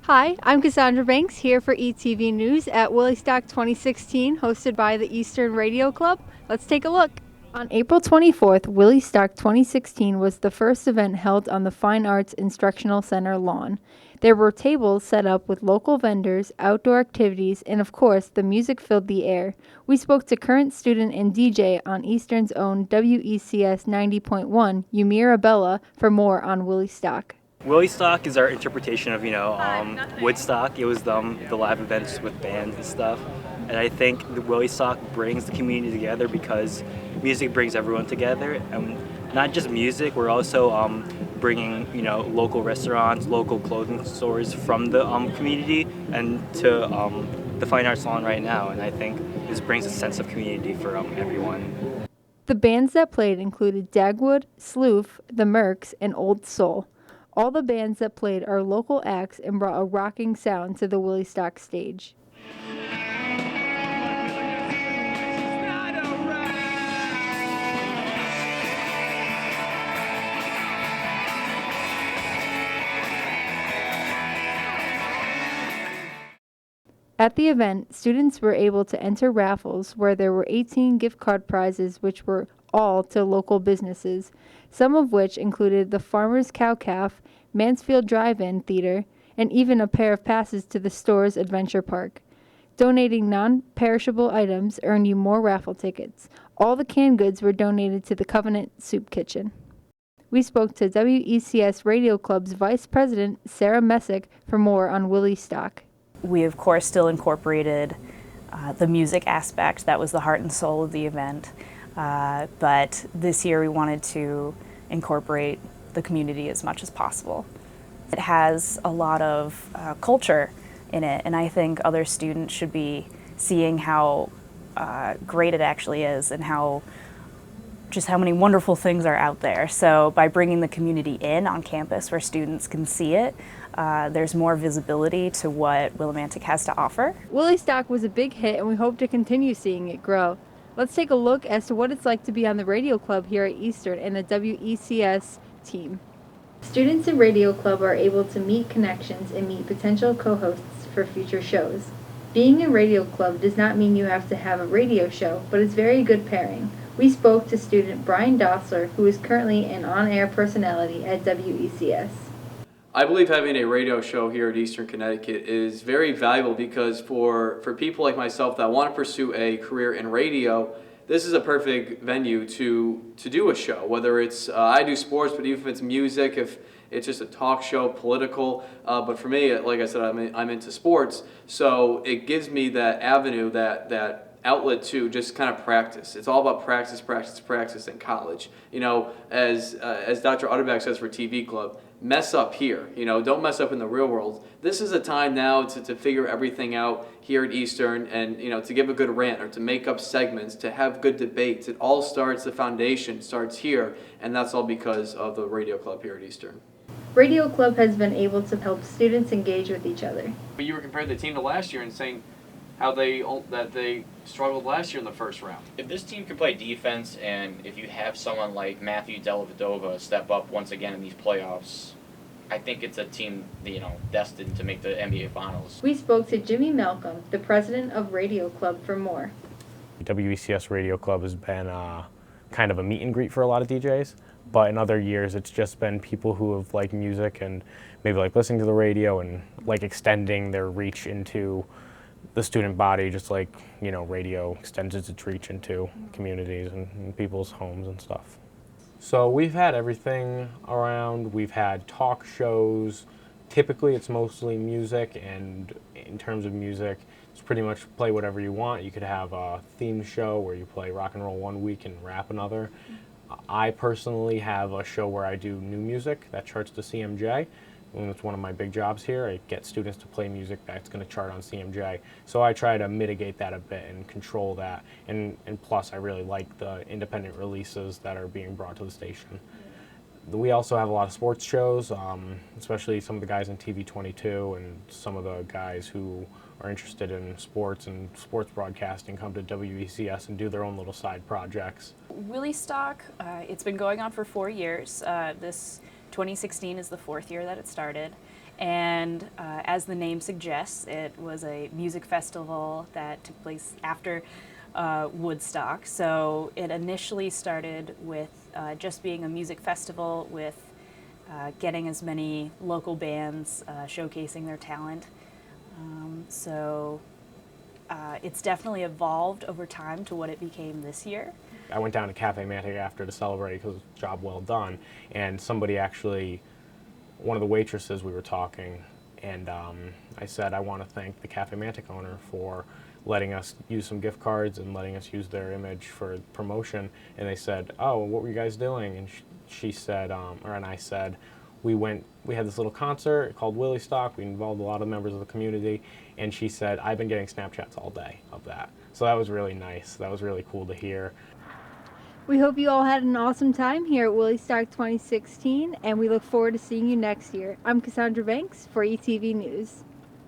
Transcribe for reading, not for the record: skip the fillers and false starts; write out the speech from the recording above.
Hi, I'm Cassandra Banks here for ETV News at Willistock 2016, hosted by the Eastern Radio Club. Let's take a look. On April 24th, Willistock 2016 was the first event held on the Fine Arts Instructional Center lawn. There were tables set up with local vendors, outdoor activities, and of course, the music filled the air. We spoke to current student and DJ on Eastern's own WECS 90.1, Yumira Bella, for more on Willistock. Willistock is our interpretation of, Woodstock. It was the live events with bands and stuff. And I think the Willistock brings the community together because music brings everyone together. And not just music, we're also bringing, local restaurants, local clothing stores from the community and to the Fine Arts Salon right now. And I think this brings a sense of community for everyone. The bands that played included Dagwood, Sloof, The Mercs, and Old Soul. All the bands that played are local acts and brought a rocking sound to the Willistock stage. At the event, students were able to enter raffles where there were 18 gift card prizes which were all to local businesses, some of which included the Farmer's Cow Calf, Mansfield Drive-In Theater, and even a pair of passes to the store's adventure park. Donating non-perishable items earned you more raffle tickets. All the canned goods were donated to the Covenant Soup Kitchen. We spoke to WECS Radio Club's Vice President, Sarah Messick, for more on Willistock. We, of course, still incorporated the music aspect. That was the heart and soul of the event. But this year we wanted to incorporate the community as much as possible. It has a lot of culture in it, and I think other students should be seeing how great it actually is and how many wonderful things are out there. So by bringing the community in on campus where students can see it, there's more visibility to what Willimantic has to offer. Willistock was a big hit and we hope to continue seeing it grow. Let's take a look as to what it's like to be on the Radio Club here at Eastern and the WECS team. Students in Radio Club are able to meet connections and meet potential co-hosts for future shows. Being in Radio Club does not mean you have to have a radio show, but it's very good pairing. We spoke to student Brian Dossler, who is currently an on-air personality at WECS. I believe having a radio show here at Eastern Connecticut is very valuable because for people like myself that want to pursue a career in radio, this is a perfect venue to do a show. Whether it's, I do sports, but even if it's music, if it's just a talk show, political. But for me, like I said, I'm into sports, so it gives me that avenue, that outlet to just kind of practice. It's all about practice in college. As Dr. Utterback says for TV Club, mess up here. Don't mess up in the real world. This is a time now to figure everything out here at Eastern and, to give a good rant or to make up segments, to have good debates. It all starts, the foundation starts here, and that's all because of the Radio Club here at Eastern. Radio Club has been able to help students engage with each other. But you were comparing the team to last year and saying how they struggled last year in the first round. If this team can play defense, and if you have someone like Matthew Dellavedova step up once again in these playoffs, I think it's a team, destined to make the NBA Finals. We spoke to Jimmy Malcolm, the president of Radio Club, for more. WECS Radio Club has been kind of a meet and greet for a lot of DJs, but in other years it's just been people who have liked music and maybe like listening to the radio and like extending their reach into the student body, just like, radio extends its reach into communities and people's homes and stuff. So we've had everything around. We've had talk shows. Typically it's mostly music, and in terms of music, it's pretty much play whatever you want. You could have a theme show where you play rock and roll one week and rap another. I personally have a show where I do new music that charts to CMJ. And it's one of my big jobs here. I get students to play music that's going to chart on CMJ. So I try to mitigate that a bit and control that. And plus, I really like the independent releases that are being brought to the station. We also have a lot of sports shows, especially some of the guys in TV 22 and some of the guys who are interested in sports and sports broadcasting come to WECS and do their own little side projects. Willistock, it's been going on for 4 years. This 2016 is the 4th year that it started, And as the name suggests, it was a music festival that took place after Woodstock. So it initially started with just being a music festival with getting as many local bands showcasing their talent. It's definitely evolved over time to what it became this year. I went down to Cafe Mantic after to celebrate because it was a job well done, and somebody actually, one of the waitresses, we were talking, and I said I want to thank the Cafe Mantic owner for letting us use some gift cards and letting us use their image for promotion. And they said, "Oh, what were you guys doing?" And she said, and I said, we had this little concert called Willistock. We involved a lot of members of the community, and she said, "I've been getting Snapchats all day of that." So that was really nice. That was really cool to hear. We hope you all had an awesome time here at Willistock 2016, and we look forward to seeing you next year. I'm Cassandra Banks for ETV News.